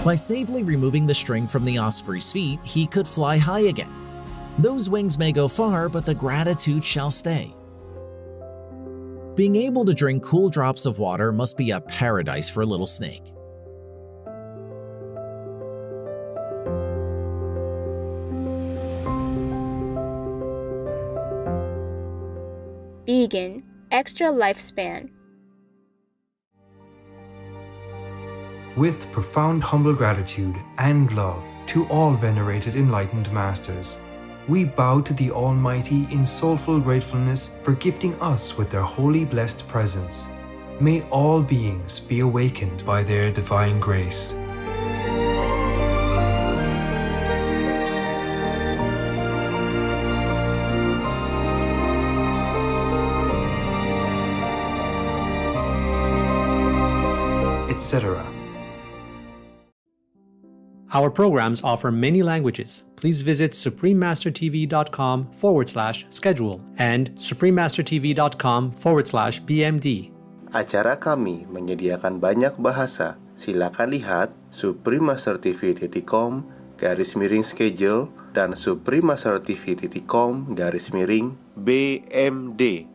By safely removing the string from the osprey's feet, he could fly high again. Those wings may go far, but the gratitude shall stay. Being able to drink cool drops of water must be a paradise for a little snake. Vegan, extra lifespan. With profound humble gratitude and love to all venerated enlightened masters, we bow to the Almighty in soulful gratefulness for gifting us with their holy blessed presence. May all beings be awakened by their divine grace. Etc. Our programs offer many languages. Please visit suprememastertv.com/schedule and suprememastertv.com/BMD. Acara kami menyediakan banyak bahasa. Silakan lihat suprememastertv.com/schedule dan suprememastertv.com/BMD.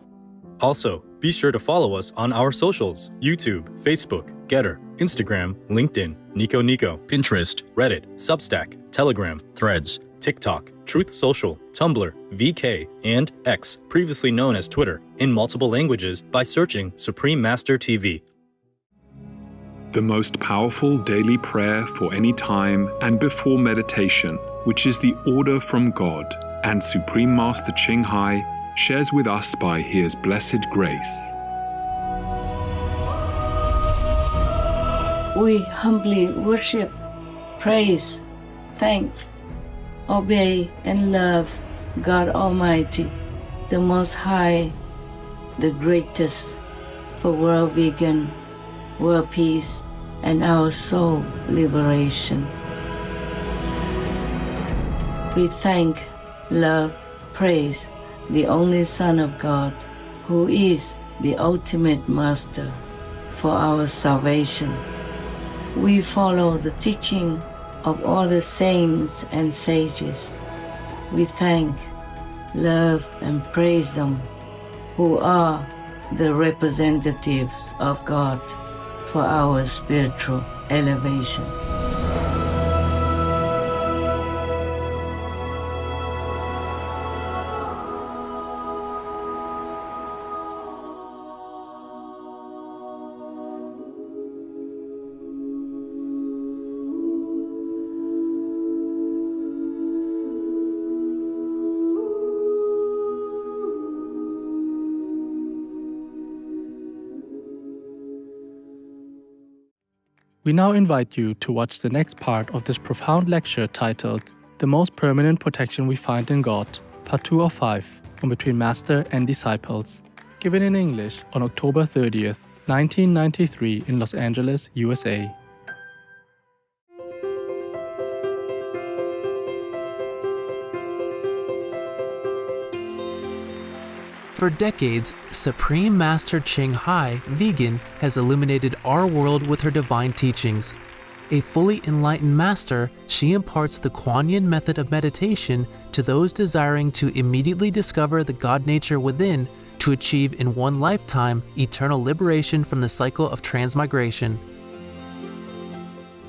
Also, be sure to follow us on our socials: YouTube, Facebook, Getter, Instagram, LinkedIn, Nico, Pinterest, Reddit, Substack, Telegram, Threads, TikTok, Truth Social, Tumblr, VK, and X, previously known as Twitter, in multiple languages by searching Supreme Master TV. The most powerful daily prayer for any time and before meditation, which is the order from God, and Supreme Master Ching Hai shares with us by His blessed grace. We humbly worship, praise, thank, obey, and love God Almighty, the Most High, the greatest, for world vegan, world peace, and our soul liberation. We thank, love, praise the only Son of God, who is the ultimate Master for our salvation. We follow the teaching of all the saints and sages. We thank, love, and praise them, who are the representatives of God for our spiritual elevation. We now invite you to watch the next part of this profound lecture titled The Most Permanent Protection We Find in God, Part 2 of 5, from Between Master and Disciples, given in English on October 30th, 1993 in Los Angeles, USA. For decades, Supreme Master Ching Hai, vegan, has illuminated our world with her divine teachings. A fully enlightened master, she imparts the Kuan Yin method of meditation to those desiring to immediately discover the God nature within to achieve in one lifetime eternal liberation from the cycle of transmigration.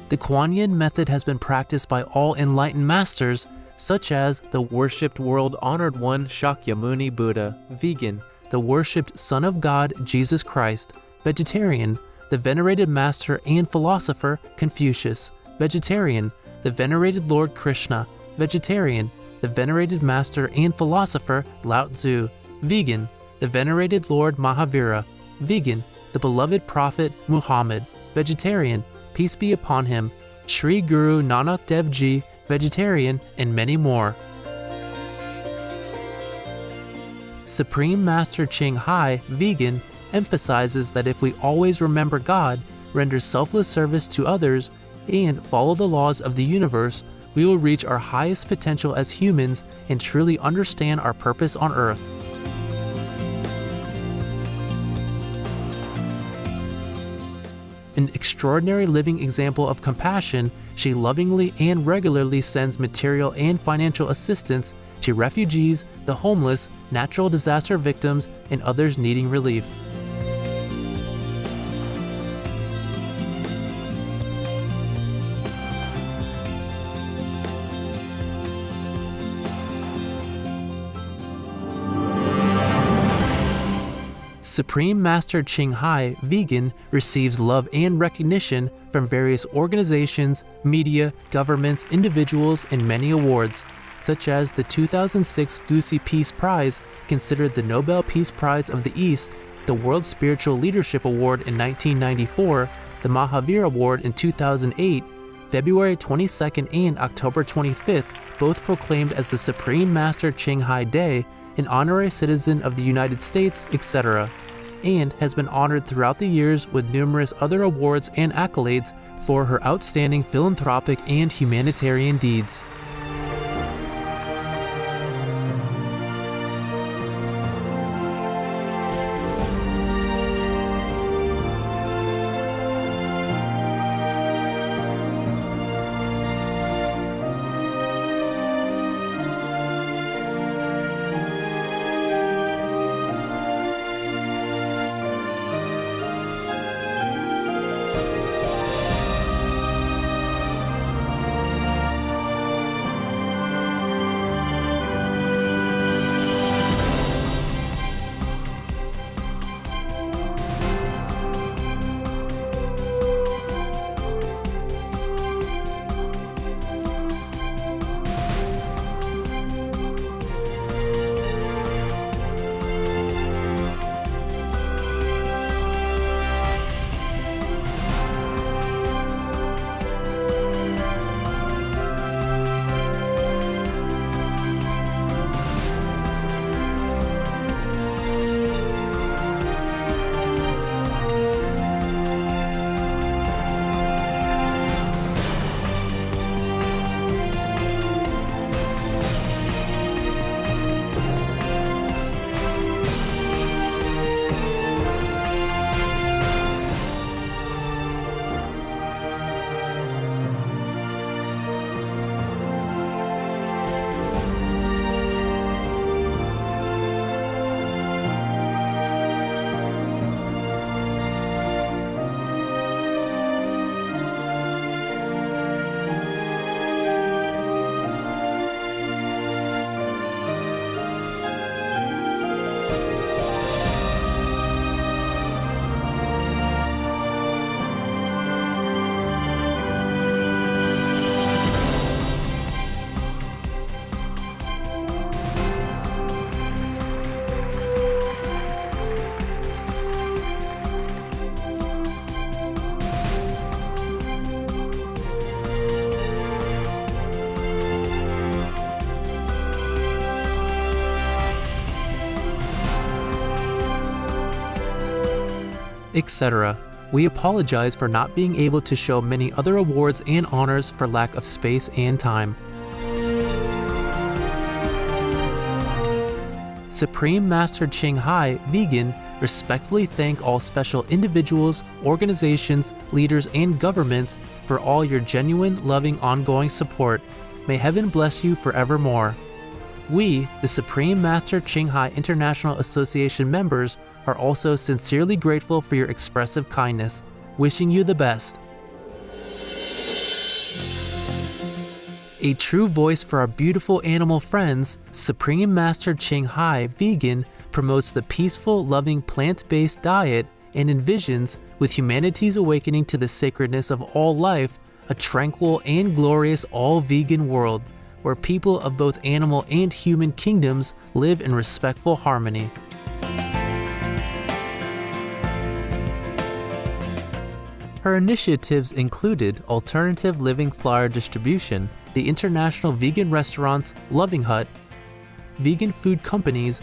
The Kuan Yin method has been practiced by all enlightened masters, such as the worshipped world-honored one Shakyamuni Buddha, vegan, the worshipped Son of God Jesus Christ, vegetarian, the venerated master and philosopher Confucius, vegetarian, the venerated Lord Krishna, vegetarian, the venerated master and philosopher Lao Tzu, vegan, the venerated Lord Mahavira, vegan, the beloved prophet Muhammad, vegetarian, peace be upon him, Sri Guru Nanak Dev Ji, vegetarian, and many more. Supreme Master Ching Hai, vegan, emphasizes that if we always remember God, render selfless service to others, and follow the laws of the universe, we will reach our highest potential as humans and truly understand our purpose on earth. an extraordinary living example of compassion, she lovingly and regularly sends material and financial assistance to refugees, the homeless, natural disaster victims, and others needing relief. Supreme Master Ching Hai, vegan, receives love and recognition from various organizations, media, governments, individuals, and many awards, such as the 2006 Goosey Peace Prize, considered the Nobel Peace Prize of the East, the World Spiritual Leadership Award in 1994, the Mahavir Award in 2008, February 22nd and October 25th, both proclaimed as the Supreme Master Ching Hai Day, an honorary citizen of the United States, etc., and has been honored throughout the years with numerous other awards and accolades for her outstanding philanthropic and humanitarian deeds. etc. We apologize for not being able to show many other awards and honors for lack of space and time. Supreme Master Ching Hai, vegan, respectfully thank all special individuals, organizations, leaders, and governments for all your genuine, loving, ongoing support. May heaven bless you forevermore. We, the Supreme Master Ching Hai International Association members, are also sincerely grateful for your expressive kindness, wishing you the best. A true voice for our beautiful animal friends, Supreme Master Ching Hai, vegan, promotes the peaceful, loving plant-based diet and envisions, with humanity's awakening to the sacredness of all life, a tranquil and glorious all-vegan world, where people of both animal and human kingdoms live in respectful harmony. Her initiatives included alternative living flyer distribution, the international vegan restaurants Loving Hut, vegan food companies,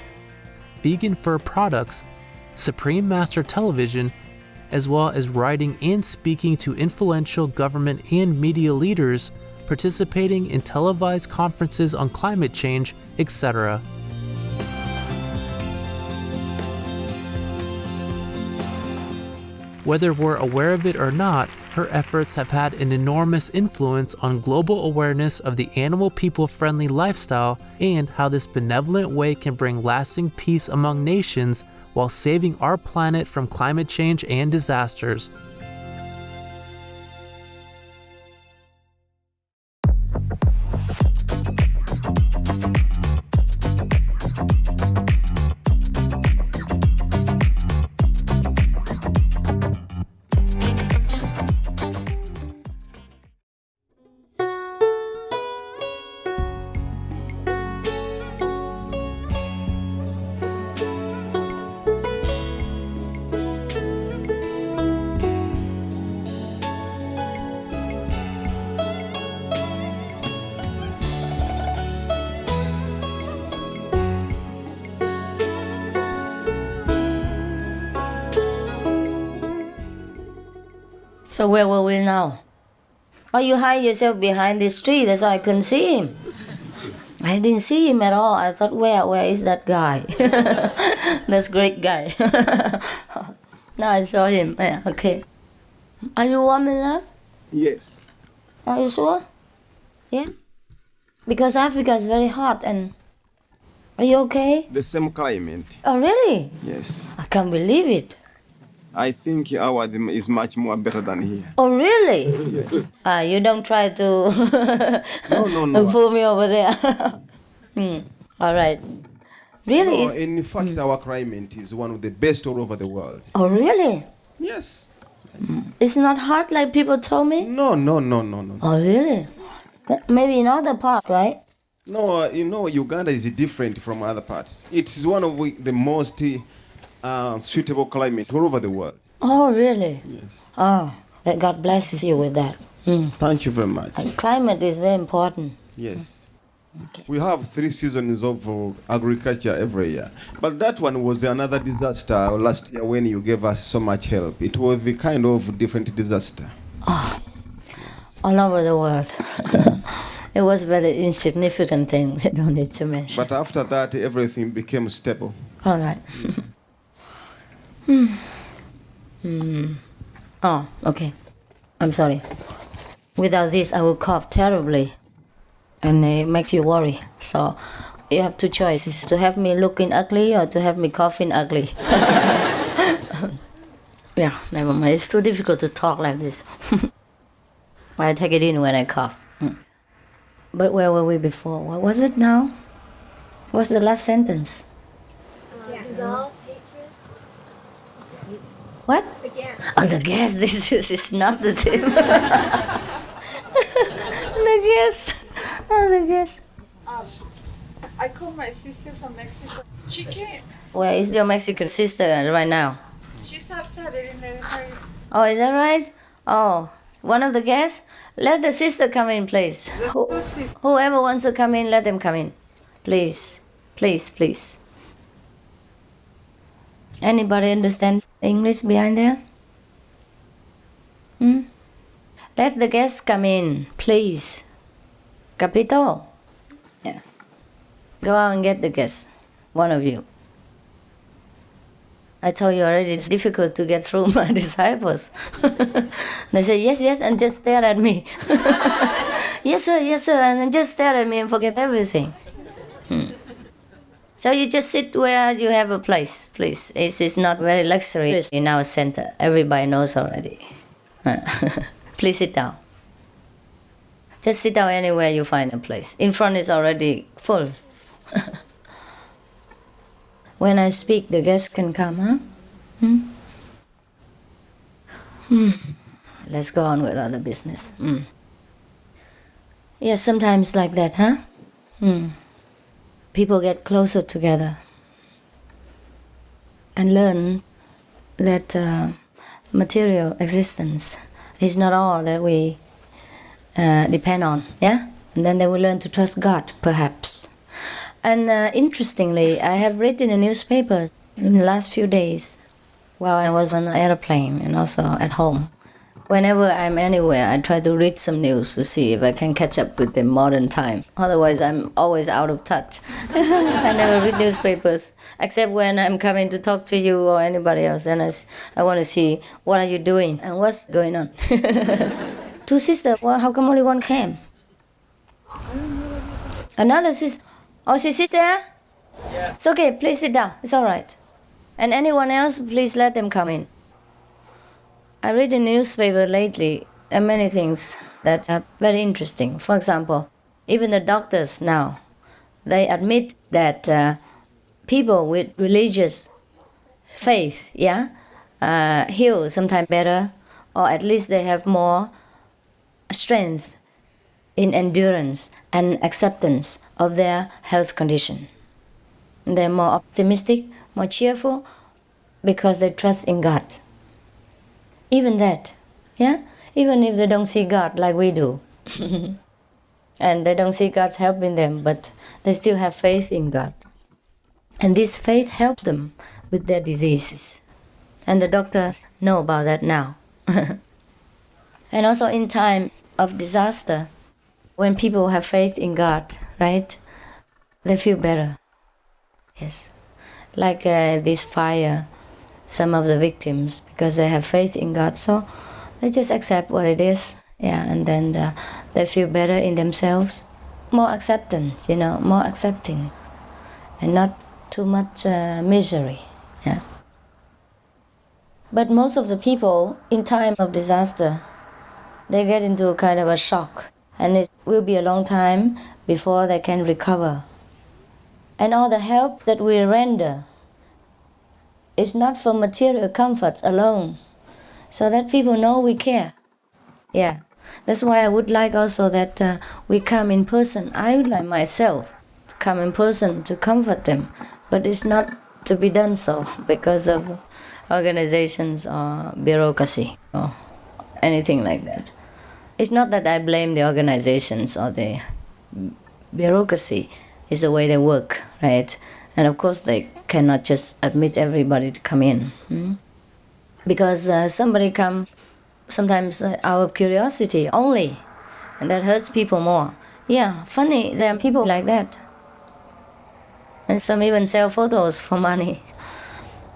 vegan fur products, Supreme Master Television, as well as writing and speaking to influential government and media leaders, participating in televised conferences on climate change, etc. Whether we're aware of it or not, her efforts have had an enormous influence on global awareness of the animal people-friendly lifestyle and how this benevolent way can bring lasting peace among nations while saving our planet from climate change and disasters. So where were we now? Oh, you hide yourself behind this tree, that's why I couldn't see him. I didn't see him at all. I thought, where is that guy? That's great guy. Now I saw him. Yeah, okay. Are you warm enough? Yes. Are you sure? Yeah? Because Africa is very hot and... Are you okay? The same climate. Oh, really? Yes. I can't believe it. I think ours is much more better than here. Oh, really? Yes. You don't try to No. pull me over there. All right. Really? No, in fact, our climate is one of the best all over the world. Oh, really? Yes. It's not hot like people told me? No. Oh, really? Maybe in other parts, right? No, Uganda is different from other parts. It is one of the most suitable climates all over the world. Oh, really? Yes. Oh, that God blesses you with that. Thank you very much. Climate is very important. Yes. Okay. We have 3 seasons of agriculture every year. But that one was another disaster last year when you gave us so much help. It was the kind of different disaster. Oh, all over the world. It was very insignificant thing. I don't need to mention. But after that, everything became stable. All right. Oh, okay. I'm sorry. Without this, I will cough terribly. And it makes you worry. So you have 2 choices. To have me looking ugly or to have me coughing ugly. Yeah, never mind. It's too difficult to talk like this. I take it in when I cough. But where were we before? What was it now? What's the last sentence? Dissolves hatred. What? The gas. Oh, the gas. This is not the tip. The gas. Oh, the gas. I called my sister from Mexico. She came. Where is your Mexican sister right now? She's outside. They didn't let her. Oh, is that right? Oh, one of the guests? Let the sister come in, please. Whoever wants to come in, let them come in. Please. Please, please. Anybody understands English behind there? Let the guests come in, please. Capito? Yeah. Go out and get the guests. One of you. I told you already, it's difficult to get through my disciples. They say, yes, and just stare at me. Yes, sir, and then just stare at me and forget everything. So you just sit where you have a place, please. It's not very luxurious in our center. Everybody knows already. Please sit down. Just sit down anywhere you find a place. In front is already full. When I speak, the guests can come, huh? Let's go on with other business. Yes, sometimes like that, huh? People get closer together and learn that material existence is not all that we depend on, yeah? And then they will learn to trust God, perhaps. And interestingly, I have read in a newspaper in the last few days while I was on an airplane and also at home Whenever I'm anywhere, I try to read some news to see if I can catch up with the modern times. Otherwise, I'm always out of touch. I never read newspapers, except when I'm coming to talk to you or anybody else, and I want to see what are you doing and what's going on. Two sisters, well, how come only one came? Another sister. Oh, she sits there? Yeah. It's okay, please sit down. It's all right. And anyone else, please let them come in. I read in the newspaper lately many things that are very interesting. For example, even the doctors now, they admit that people with religious faith, heal sometimes better, or at least they have more strength in endurance and acceptance of their health condition. They're more optimistic, more cheerful, because they trust in God. Even that, even if they don't see God like we do. And they don't see God's help in them, but they still have faith in God. And this faith helps them with their diseases. And the doctors know about that now. And also in times of disaster, when people have faith in God, right, they feel better. Yes. Like this fire, some of the victims, because they have faith in God, so they just accept what it is, and then they feel better in themselves. More acceptance, more accepting, and not too much misery, But most of the people, in time of disaster, they get into a kind of a shock, and it will be a long time before they can recover. And all the help that we render is not for material comforts alone, so that people know we care. Yeah, that's why I would like also that we come in person. I would like myself to come in person to comfort them, but it's not to be done so because of organizations or bureaucracy or anything like that. It's not that I blame the organizations or the bureaucracy. It's the way they work, right? And of course they cannot just admit everybody to come in. Because somebody comes sometimes out of curiosity only, and that hurts people more. Yeah, funny, there are people like that. And some even sell photos for money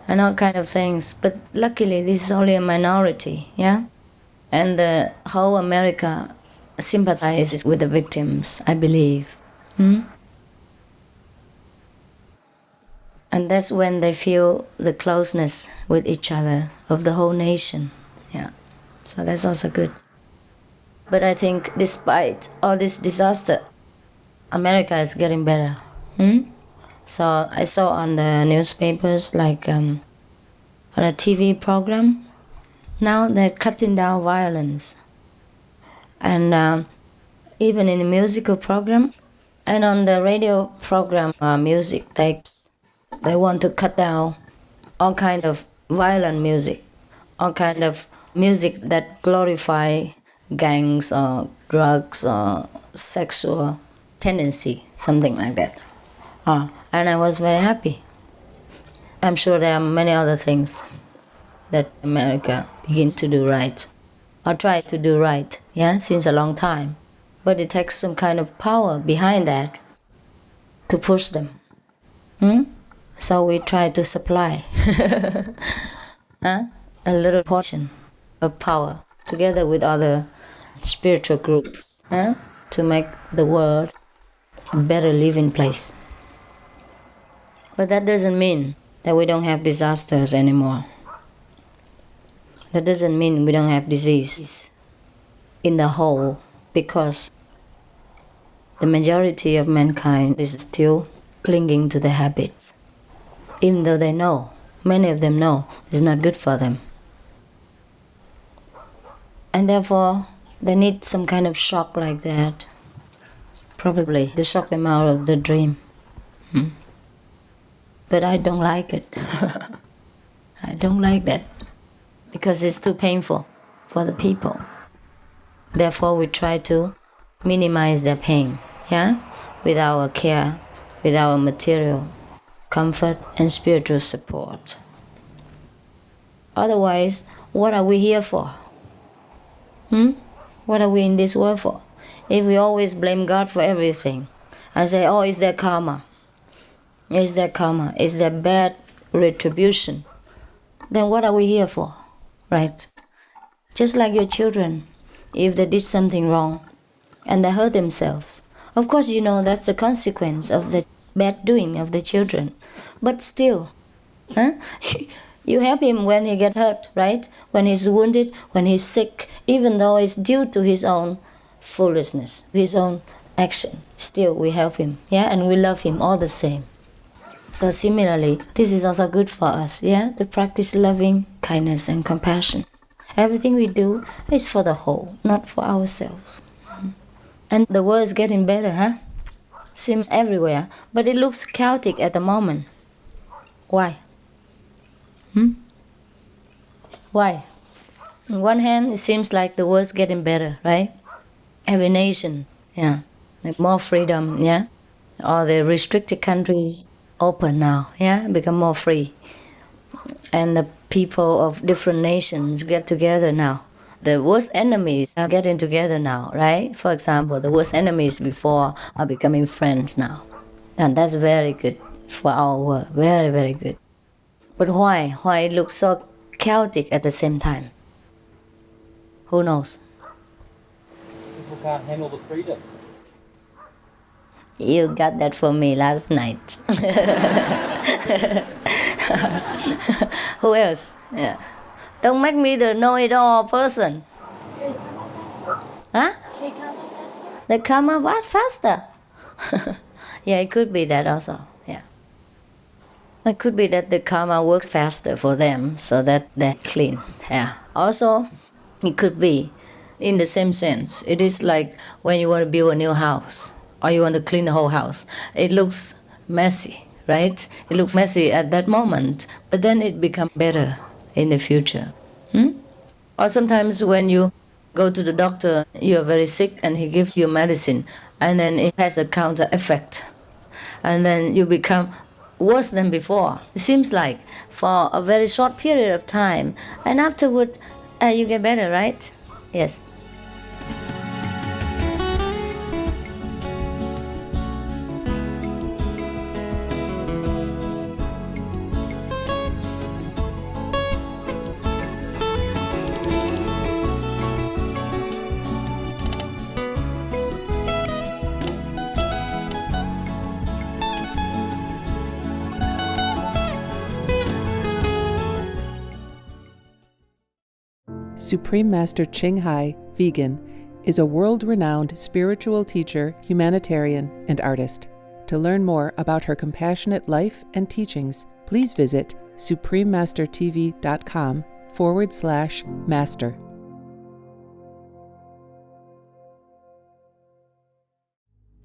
and all kinds of things. But luckily this is only a minority, And the whole America sympathizes with the victims, I believe. And that's when they feel the closeness with each other of the whole nation. So that's also good. But I think despite all this disaster, America is getting better. So I saw on the newspapers, like on a TV program, now they're cutting down violence. And even in the musical programs and on the radio program, music tapes, they want to cut down all kinds of violent music, all kinds of music that glorify gangs or drugs or sexual tendency, something like that. And I was very happy. I'm sure there are many other things that America begins to do right, or try to do right, since a long time. But it takes some kind of power behind that to push them. So we try to supply a little portion of power together with other spiritual groups to make the world a better living place. But that doesn't mean that we don't have disasters anymore. That doesn't mean we don't have disease in the whole, because the majority of mankind is still clinging to the habits, even though they know, many of them know, it's not good for them. And therefore, they need some kind of shock like that, probably to shock them out of the dream. But I don't like it. I don't like that, because it's too painful for the people. Therefore, we try to minimize their pain, with our care, with our material comfort and spiritual support. Otherwise, what are we here for? What are we in this world for? If we always blame God for everything and say, oh, it's their karma, it's their karma, it's their bad retribution, then what are we here for, right? Just like your children, if they did something wrong and they hurt themselves, of course you know that's the consequence of the bad doing of the children. But still, you help him when he gets hurt, right? When he's wounded, when he's sick, even though it's due to his own foolishness, his own action. Still, we help him, and we love him all the same. So similarly, this is also good for us, to practice loving kindness and compassion. Everything we do is for the whole, not for ourselves. And the world is getting better, Seems everywhere, but it looks chaotic at the moment. Why? Why? On one hand, it seems like the world's getting better, right? Every nation, like more freedom, All the restricted countries open now, become more free. And the people of different nations get together now. The worst enemies are getting together now, right? For example, the worst enemies before are becoming friends now. And that's very good for our world, very, very good. But why? Why it looks so chaotic at the same time? Who knows? People can't handle the freedom. You got that for me last night. Who else? Don't make me the know-it-all person. Huh? They come up what? Faster? It could be that also. It could be that the karma works faster for them so that they're clean. Also, it could be in the same sense. It is like when you want to build a new house or you want to clean the whole house. It looks messy, right? It looks messy at that moment, but then it becomes better in the future. Or sometimes when you go to the doctor, you are very sick and he gives you medicine and then it has a counter effect. And then you become worse than before. It seems like for a very short period of time, and afterward you get better, right? Yes. Supreme Master Ching Hai, vegan, is a world-renowned spiritual teacher, humanitarian, and artist. To learn more about her compassionate life and teachings, please visit suprememastertv.com/master.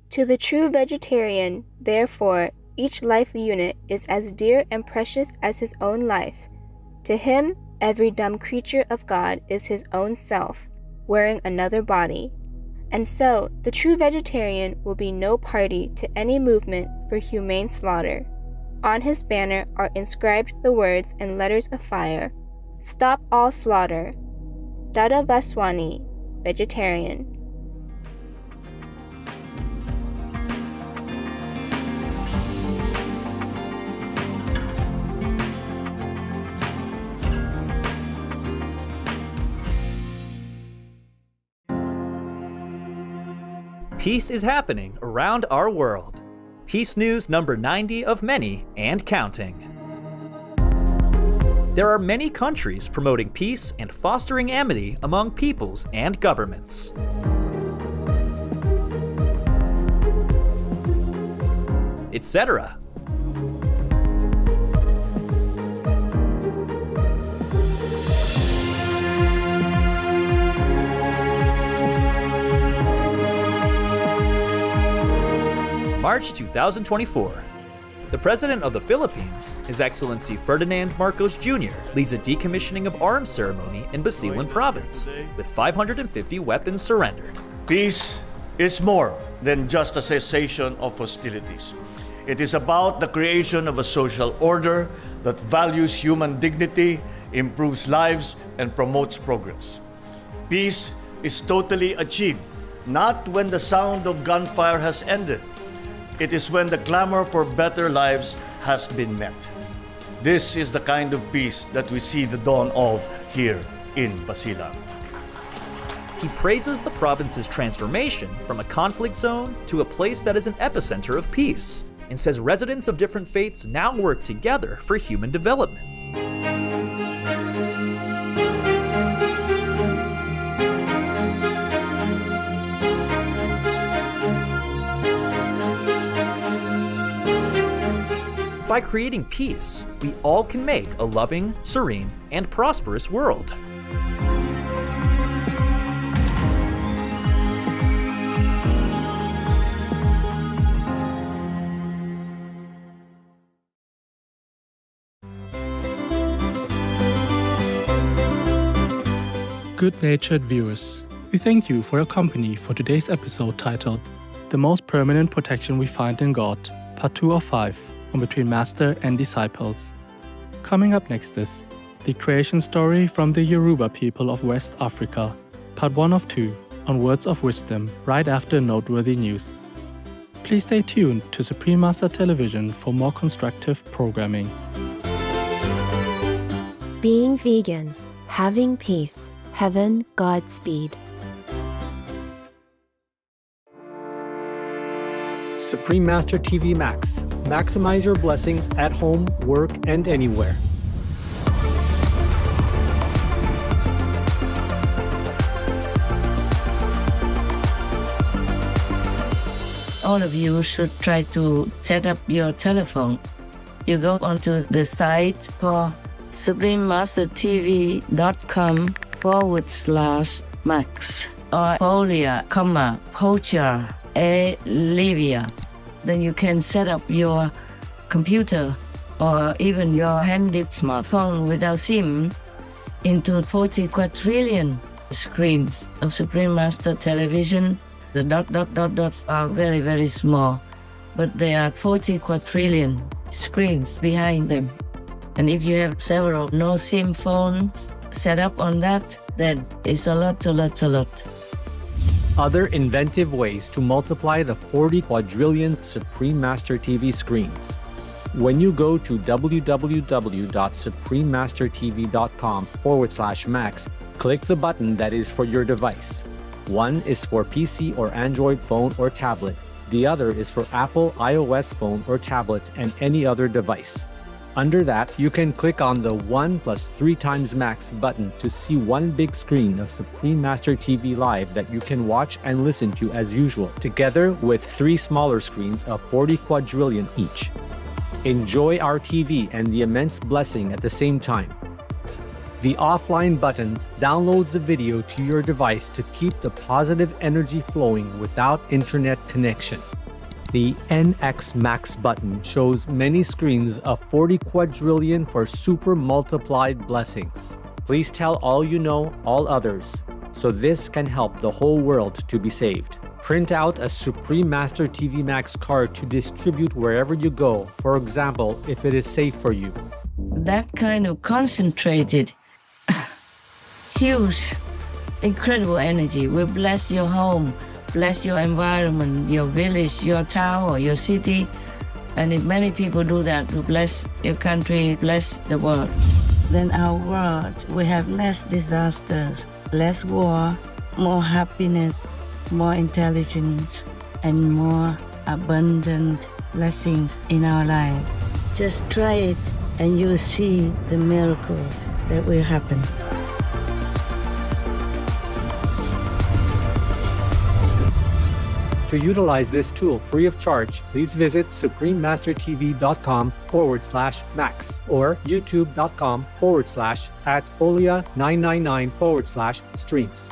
To the true vegetarian, therefore, each life unit is as dear and precious as his own life. To him, every dumb creature of God is his own self, wearing another body. And so, the true vegetarian will be no party to any movement for humane slaughter. On his banner are inscribed the words in letters of fire, "Stop all slaughter. Dada Vaswani, vegetarian." Peace is happening around our world. Peace News number 90 of many and counting. There are many countries promoting peace and fostering amity among peoples and governments. Etc. March 2024. The President of the Philippines, His Excellency Ferdinand Marcos Jr., leads a decommissioning of arms ceremony in Basilan Province, with 550 weapons surrendered. Peace is more than just a cessation of hostilities. It is about the creation of a social order that values human dignity, improves lives, and promotes progress. Peace is totally achieved, not when the sound of gunfire has ended. It is when the clamor for better lives has been met. This is the kind of peace that we see the dawn of here in Basilan. He praises the province's transformation from a conflict zone to a place that is an epicenter of peace, and says residents of different faiths now work together for human development. By creating peace, we all can make a loving, serene, and prosperous world. Good-natured viewers, we thank you for your company for today's episode titled The Most Permanent Protection We Find in God, Part 2 of 5, on Between Master and Disciples. Coming up next is the creation story from the Yoruba people of West Africa, Part 1 of 2, on Words of Wisdom, right after noteworthy news. Please stay tuned to Supreme Master Television for more constructive programming. Being vegan, having peace, heaven, Godspeed. Supreme Master TV Max. Maximize your blessings at home, work, and anywhere. All of you should try to set up your telephone. You go onto the site for suprememastertv.com/max or Folia, Pocha, Livia. Then you can set up your computer or even your handy smartphone without SIM into 40 quadrillion screens of Supreme Master Television. The dots are very, very small, but there are 40 quadrillion screens behind them. And if you have several no-SIM phones set up on that, then it's a lot. Other inventive ways to multiply the 40 quadrillion Supreme Master TV screens. When you go to www.suprememastertv.com/max, click the button that is for your device. One is for PC or Android phone or tablet. The other is for Apple iOS phone or tablet and any other device. Under that, you can click on the 1 + 3 times max button to see one big screen of Supreme Master TV Live that you can watch and listen to as usual, together with 3 smaller screens of 40 quadrillion each. Enjoy our TV and the immense blessing at the same time. The offline button downloads the video to your device to keep the positive energy flowing without internet connection. The NX Max button shows many screens of 40 quadrillion for super multiplied blessings. Please tell all you know, all others, so this can help the whole world to be saved. Print out a Supreme Master TV Max card to distribute wherever you go, for example, if it is safe for you. That kind of concentrated, huge, incredible energy will bless your home, bless your environment, your village, your town, or your city. And if many people do that, to bless your country, bless the world. Then our world will have less disasters, less war, more happiness, more intelligence, and more abundant blessings in our life. Just try it and you'll see the miracles that will happen. To utilize this tool free of charge, please visit suprememastertv.com/max or youtube.com/@folia999/streams.